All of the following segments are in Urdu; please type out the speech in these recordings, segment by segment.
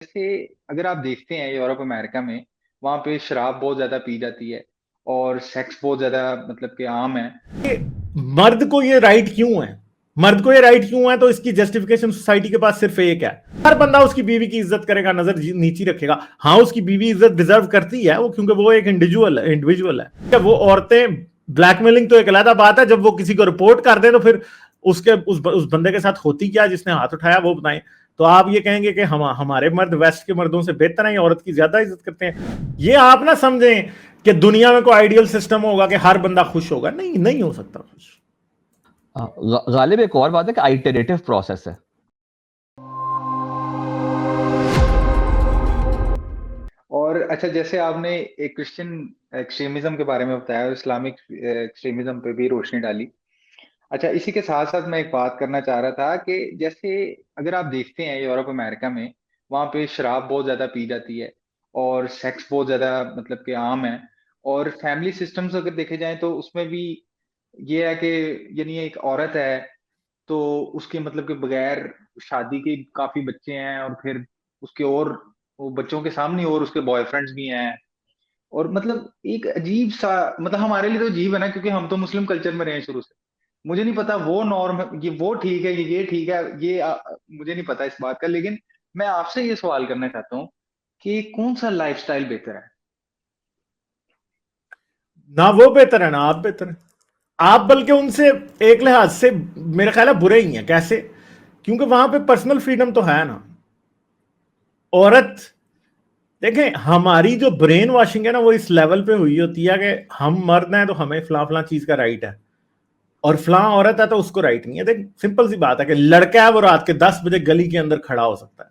جیسے اگر آپ دیکھتے ہیں یورپ امریکہ میں، وہاں پہ شراب بہت زیادہ پی جاتی ہے اور سیکس بہت زیادہ مطلب کہ عام ہے۔ کہ مرد کو یہ رائٹ کیوں ہے؟ مرد کو یہ رائٹ کیوں ہے؟ تو اس کی جسٹیفیکیشن سوسائٹی کے پاس صرف ایک ہے: ہر بندہ اس کی بیوی کی عزت کرے گا، نظر نیچی رکھے گا۔ ہاں، اس کی بیوی عزت ڈیزرو کرتی ہے وہ، کیونکہ وہ ایک انڈیویجول ہے۔ وہ عورتیں بلیک میلنگ تو ایک علیحدہ بات ہے، جب وہ کسی کو رپورٹ کر دیں تو پھر اس بندے کے ساتھ ہوتی کیا جس نے ہاتھ اٹھایا وہ بتائیں۔ تو آپ یہ کہیں گے کہ ہمارے مرد ویسٹ کے مردوں سے بہتر ہیں، عورت کی زیادہ عزت کرتے ہیں؟ یہ آپ نہ سمجھیں کہ دنیا میں کوئی آئیڈیل سسٹم ہوگا کہ ہر بندہ خوش ہوگا۔ نہیں ہو سکتا خوش۔ غالب ایک اور بات ہے کہ آئیٹریٹو پروسیس ہے۔ اور اچھا، جیسے آپ نے ایک کرسچن ایکسٹریمزم کے بارے میں بتایا اور اسلامک ایکسٹریمزم پہ بھی روشنی ڈالی۔ اچھا، اسی کے ساتھ ساتھ میں ایک بات کرنا چاہ رہا تھا کہ جیسے اگر آپ دیکھتے ہیں یورپ امریکہ میں، وہاں پہ شراب بہت زیادہ پی جاتی ہے اور سیکس بہت زیادہ مطلب کہ عام ہے، اور فیملی سسٹمز اگر دیکھے جائیں تو اس میں بھی یہ ہے کہ یعنی ایک عورت ہے تو اس کے مطلب کہ بغیر شادی کے کافی بچے ہیں، اور پھر اس کے اور وہ بچوں کے سامنے اور اس کے بوائے فرینڈز بھی ہیں، اور مطلب ایک عجیب سا، مطلب ہمارے لیے تو عجیب ہے نا، کیونکہ ہم تو مسلم کلچر میں رہے ہیں شروع سے۔ مجھے نہیں پتا وہ نارم یہ وہ ٹھیک ہے یہ ٹھیک ہے، مجھے نہیں پتا اس بات کا، لیکن میں آپ سے یہ سوال کرنا چاہتا ہوں کہ کون سا لائف سٹائل بہتر ہے؟ نہ وہ بہتر ہے نہ آپ بہتر ہیں۔ آپ بلکہ ان سے ایک لحاظ سے میرے خیال ہے برے ہی ہیں۔ کیسے؟ کیونکہ وہاں پہ پرسنل فریڈم تو ہے نا۔ عورت، دیکھیں ہماری جو برین واشنگ ہے نا وہ اس لیول پہ ہوئی ہوتی ہے کہ ہم مرد ہیں تو ہمیں فلاں فلاں چیز کا رائٹ ہے، اور فلاں عورت ہے تو اس کو رائٹ نہیں ہے۔ دیکھ سمپل سی بات ہے کہ لڑکا ہے وہ رات کے 10 بجے گلی کے اندر کھڑا ہو سکتا ہے،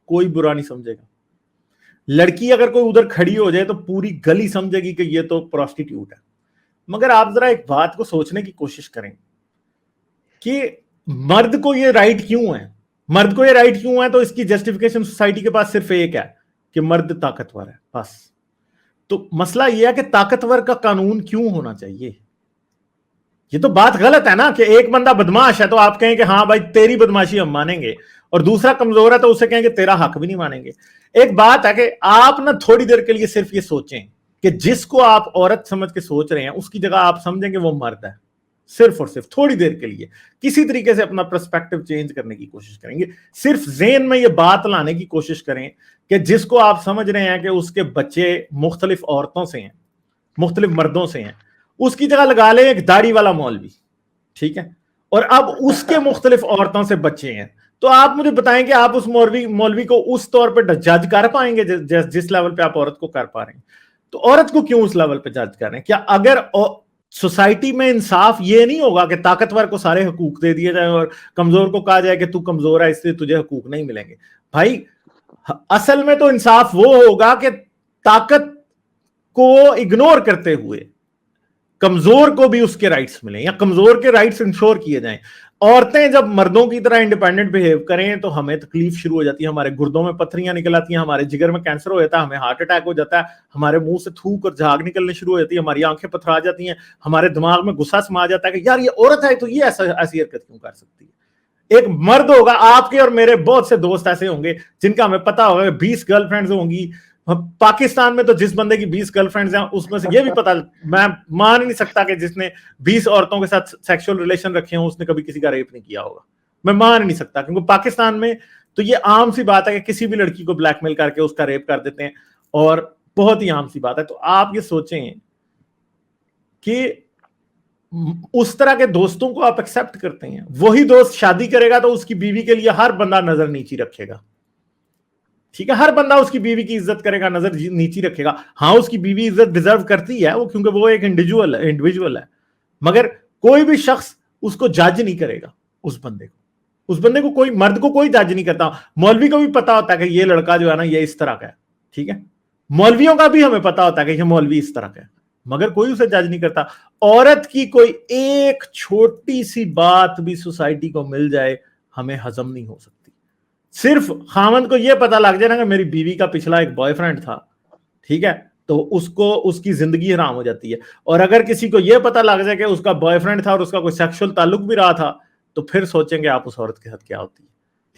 کوئی برا نہیں سمجھے گا۔ لڑکی اگر کوئی ادھر کھڑی ہو جائے تو پوری گلی سمجھے گی کہ یہ تو پروسٹیٹیوٹ ہے۔ مگر آپ ذرا ایک بات کو سوچنے کی کوشش کریں کہ مرد کو یہ رائٹ کیوں ہے؟ مرد کو یہ رائٹ کیوں ہے؟ تو اس کی جسٹیفیکیشن سوسائٹی کے پاس صرف ایک ہے کہ مرد طاقتور ہے، بس۔ تو مسئلہ یہ ہے کہ طاقتور کا قانون کیوں ہونا چاہیے؟ یہ تو بات غلط ہے نا کہ ایک بندہ بدماش ہے تو آپ کہیں کہ ہاں بھائی تیری بدماشی ہم مانیں گے، اور دوسرا کمزور ہے تو اسے کہیں کہ تیرا حق بھی نہیں مانیں گے۔ ایک بات ہے کہ آپ نا تھوڑی دیر کے لیے صرف یہ سوچیں کہ جس کو آپ عورت سمجھ کے سوچ رہے ہیں اس کی جگہ آپ سمجھیں کہ وہ مرد ہے، صرف اور صرف تھوڑی دیر کے لیے کسی طریقے سے اپنا پرسپیکٹو چینج کرنے کی کوشش کریں گے۔ صرف ذہن میں یہ بات لانے کی کوشش کریں کہ جس کو آپ سمجھ رہے ہیں کہ اس کے بچے مختلف عورتوں سے ہیں، مختلف مردوں سے ہیں، اس کی جگہ لگا لیں ایک داڑھی والا مولوی، ٹھیک ہے؟ اور اب اس کے مختلف عورتوں سے بچے ہیں، تو آپ مجھے بتائیں کہ آپ اس مولوی کو اس طور پہ جج کر پائیں گے جس لیول پہ آپ عورت کو کر پا رہے ہیں؟ تو عورت کو کیوں اس لیول پہ جج کر رہے ہیں؟ کیا اگر سوسائٹی میں انصاف یہ نہیں ہوگا کہ طاقتور کو سارے حقوق دے دیے جائیں اور کمزور کو کہا جائے کہ تو کمزور ہے اس لیے تجھے حقوق نہیں ملیں گے؟ بھائی اصل میں تو انصاف وہ ہوگا کہ طاقت کو اگنور کرتے ہوئے کمزور کو بھی اس کے رائٹس ملیں، یا کمزور کے رائٹس انشور کیے جائیں۔ عورتیں جب مردوں کی طرح انڈیپینڈنٹ بہیو کریں تو ہمیں تکلیف شروع ہو جاتی ہے، ہمارے گردوں میں پتھریاں نکل آتی ہیں، ہمارے جگر میں کینسر ہو جاتا ہے، ہمیں ہارٹ اٹیک ہو جاتا ہے، ہمارے منہ سے تھوک اور جھاگ نکلنے شروع ہو جاتی ہے، ہماری آنکھیں پتھرا جاتی ہیں، ہمارے دماغ میں غصہ سما جاتا ہے کہ یار یہ عورت ہے تو یہ ایسی حرکت کیوں کر سکتی ہے؟ ایک مرد ہوگا، آپ کے اور میرے بہت سے دوست ایسے ہوں گے جن کا ہمیں پتا ہوگا کہ 20 گرل فرینڈز ہوں گی۔ پاکستان میں تو جس بندے کی 20 گرل فرینڈز ہیں اس میں سے یہ بھی پتا، میں مان نہیں سکتا کہ جس نے 20 عورتوں کے ساتھ سیکشل ریلیشن رکھے ہوں اس نے کبھی کسی کا ریپ نہیں کیا ہوگا۔ میں مان نہیں سکتا، کیونکہ پاکستان میں تو یہ عام سی بات ہے کہ کسی بھی لڑکی کو بلیک میل کر کے اس کا ریپ کر دیتے ہیں، اور بہت ہی عام سی بات ہے۔ تو آپ یہ سوچیں کہ اس طرح کے دوستوں کو آپ ایکسپٹ کرتے ہیں، وہی دوست شادی کرے گا تو اس کی بیوی کے لیے ہر بندہ نظر نیچی رکھے گا، ٹھیک ہے؟ ہر بندہ اس کی بیوی کی عزت کرے گا، نظر نیچی رکھے گا۔ ہاں، اس کی بیوی عزت ڈیزرو کرتی ہے وہ، کیونکہ وہ ایک انڈیویجول ہے، مگر کوئی بھی شخص اس کو جج نہیں کرے گا۔ اس بندے کو کوئی مرد کو کوئی جج نہیں کرتا۔ مولوی کو بھی پتا ہوتا ہے کہ یہ لڑکا جو ہے نا یہ اس طرح کا ہے، ٹھیک ہے؟ مولویوں کا بھی ہمیں پتا ہوتا ہے کہ یہ مولوی اس طرح کا ہے، مگر کوئی اسے جج نہیں کرتا۔ عورت کی کوئی ایک چھوٹی سی بات بھی سوسائٹی کو مل جائے ہمیں ہضم نہیں ہو سکتی۔ صرف خاوند کو یہ پتا لگ جائے نا کہ میری بیوی کا پچھلا ایک بوائے فرینڈ تھا، ٹھیک ہے، تو اس کی زندگی حرام ہو جاتی ہے۔ اور اگر کسی کو یہ پتا لگ جائے کہ اس کا بوائے فرینڈ تھا اور اس کا کوئی سیکشل تعلق بھی رہا تھا، تو پھر سوچیں گے آپ اس عورت کے ساتھ کیا ہوتی ہے۔